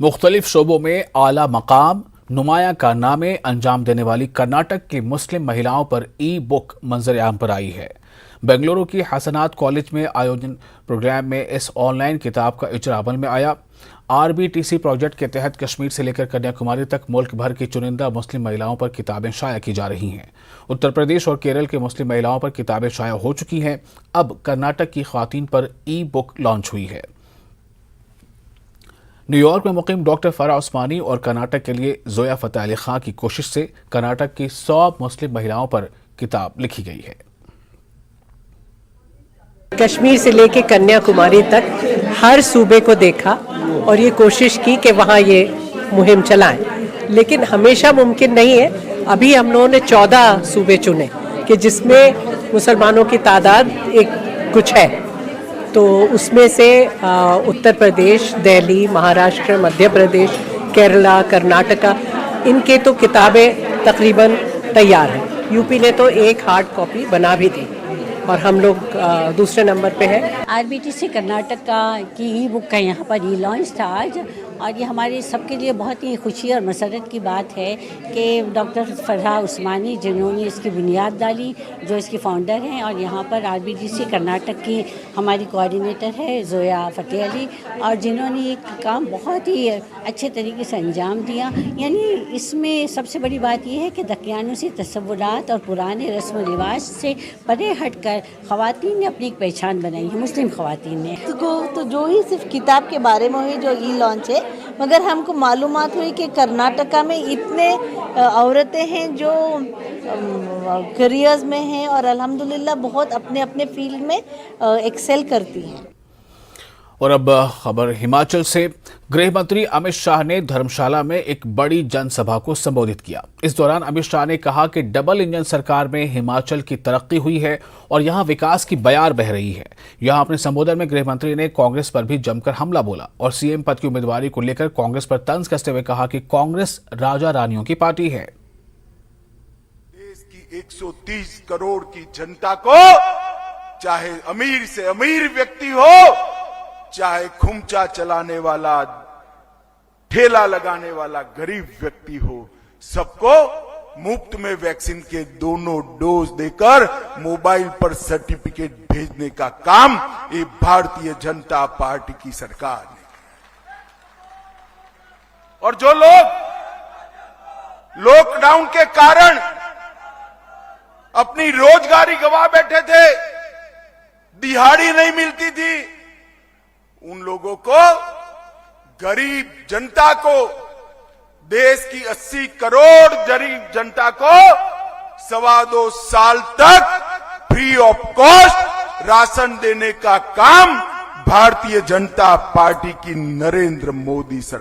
मुख्तलिफ शोबों में आला मकाम नुमाया कारनामे अंजाम देने वाली कर्नाटक की मुस्लिम महिलाओं पर ई बुक मंजर आम पर आई है। बेंगलुरु की हसनात कॉलेज में आयोजन प्रोग्राम में इस ऑनलाइन किताब का इजरा अमल में आया। RBTC प्रोजेक्ट के तहत कश्मीर से लेकर कन्याकुमारी तक मुल्क भर की चुनिंदा मुस्लिम महिलाओं पर किताबें शाया की जा रही हैं। उत्तर प्रदेश और केरल के मुस्लिम महिलाओं पर किताबें शाया हो चुकी हैं। अब कर्नाटक की ख्वातीन पर ई बुक लॉन्च हुई है। न्यूयॉर्क में मुकीम डॉक्टर फराह उस्मानी और कर्नाटक के लिए जोया फतेह अली खां की कोशिश से कर्नाटक की 100 मुस्लिम महिलाओं पर किताब लिखी गई है। कश्मीर से लेके कन्याकुमारी तक हर सूबे को देखा और ये कोशिश की कि वहाँ ये मुहिम चलाएं, लेकिन हमेशा मुमकिन नहीं है। अभी हम लोगों ने 14 सूबे चुने कि जिसमें मुसलमानों की तादाद एक कुछ है, तो उसमें से उत्तर प्रदेश, दिल्ली, महाराष्ट्र, मध्य प्रदेश, केरला, कर्नाटका, इनके तो किताबें तकरीबन तैयार हैं। यूपी ने तो एक हार्ड कॉपी बना भी दी और हम लोग दूसरे नंबर पे हैं। RBTC कर्नाटक की ई बुक का यहाँ पर ई लॉन्च था आज, और ये हमारे सबके लिए बहुत ही खुशी और मसरत की बात है कि डॉक्टर फराह उस्मानी, जिन्होंने इसकी बुनियाद डाली, जो इसकी फाउंडर हैं, और यहाँ पर RBTC कर्नाटक की हमारी कोऑर्डिनेटर है जोया फतेह अली, और जिन्होंने ये काम बहुत ही अच्छे तरीके से अंजाम दिया। यानी इसमें सबसे बड़ी बात यह है कि दकियानूसी तसव्वुरात और पुराने रस्म व रिवाज से परे हटकर ख़वातीन ने अपनी एक पहचान बनाई है, मुस्लिम ख़वातीन ने। तो जो ही सिर्फ किताब के बारे में हुई जो ई लॉन्च है, मगर हमको मालूमात हुई कि कर्नाटका में इतने औरतें हैं जो करियर्स में हैं और अल्हम्दुलिल्लाह बहुत अपने अपने फील्ड में एक्सेल करती हैं। और अब खबर हिमाचल से। गृह मंत्री अमित शाह ने धर्मशाला में एक बड़ी जनसभा को संबोधित किया। इस दौरान अमित शाह ने कहा कि डबल इंजन सरकार में हिमाचल की तरक्की हुई है और यहां विकास की बयार बह रही है। यहां अपने संबोधन में गृह मंत्री ने कांग्रेस पर भी जमकर हमला बोला और सीएम पद की उम्मीदवारी को लेकर कांग्रेस पर तंज कसते हुए कहा कि कांग्रेस राजा रानियों की पार्टी है। देश की 130 करोड़ की जनता को, चाहे अमीर से अमीर व्यक्ति हो, चाहे खुमचा चलाने वाला, ठेला लगाने वाला गरीब व्यक्ति हो, सबको मुफ्त में वैक्सीन के दोनों डोज देकर मोबाइल पर सर्टिफिकेट भेजने का काम ये भारतीय जनता पार्टी की सरकार ने। और जो लोग लॉकडाउन के कारण अपनी रोजगारी गंवा बैठे थे, दिहाड़ी नहीं मिलती थी, उन लोगों को, गरीब जनता को, देश की 80 करोड़ गरीब जनता को 2.25 साल तक फ्री ऑफ कॉस्ट राशन देने का काम भारतीय जनता पार्टी की नरेंद्र मोदी सरकार